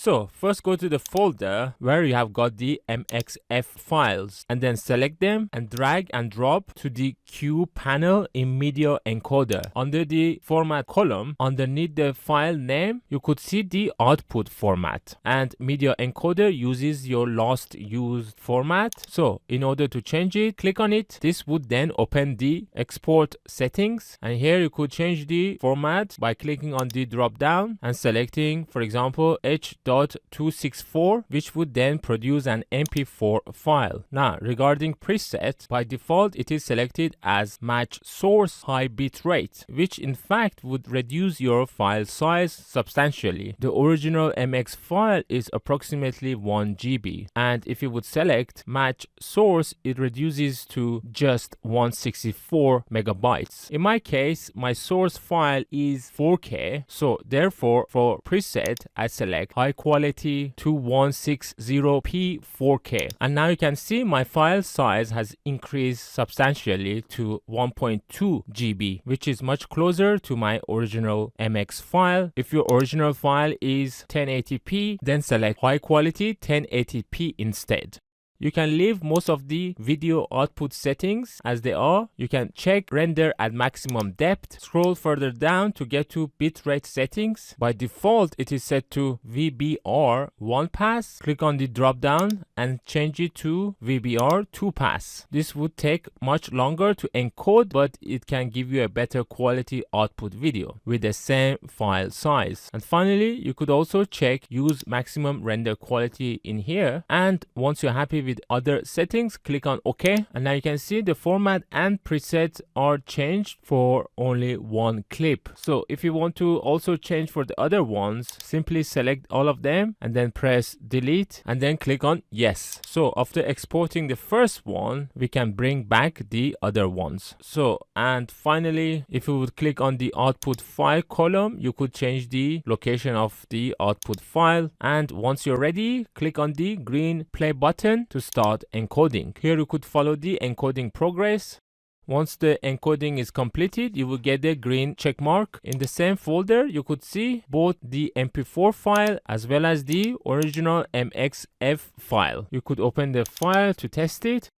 So first go to the folder where you have got the MXF files and then select them and drag and drop to the Q panel in Media Encoder. Under the format column, underneath the file name, you could see the output format, and Media Encoder uses your last used format. So in order to change it, click on it. This would then open the export settings, and here you could change the format by clicking on the drop down and selecting, for example, H.264, which would then produce an MP4 file. Now regarding preset, by default it is selected as match source high bitrate, which in fact would reduce your file size substantially. The original MX file is approximately 1 GB, and if you would select match source, it reduces to just 164 megabytes. In my case, my source file is 4K, so therefore for preset I select high quality 2160p 4K, and now you can see my file size has increased substantially to 1.2 GB, which is much closer to my original MX file. If your original file is 1080p, then select high quality 1080p instead. You can leave most of the video output settings as they are. You can check render at maximum depth. Scroll further down to get to bitrate settings. By default, it is set to VBR 1 pass. Click on the drop down and change it to VBR 2 pass. This would take much longer to encode, but it can give you a better quality output video with the same file size. And finally, you could also check use maximum render quality in here. And once you're happy with other settings, click on OK, and now you can see the format and presets are changed for only one clip. So if you want to also change for the other ones, simply select all of them and then press delete and then click on yes. So after exporting the first one, we can bring back the other ones. So, and finally, if you would click on the output file column, you could change the location of the output file, and once you're ready, click on the green play button to start encoding. Here you could follow the encoding progress. Once the encoding is completed, you will get the green check mark. In the same folder, you could see both the MP4 file as well as the original MXF file. You could open the file to test it.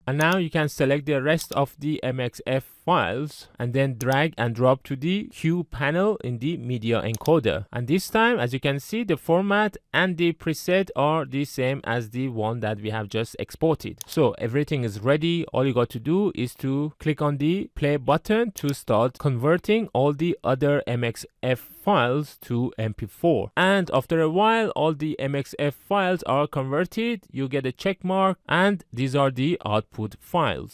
And now you can select the rest of the MXF files and then drag and drop to the Q panel in the Media Encoder. And this time, as you can see, the format and the preset are the same as the one that we have just exported. So everything is ready. All you got to do is to click on the play button to start converting all the other MXF files to MP4. And after a while, all the MXF files are converted. You get a check mark, and these are the output files.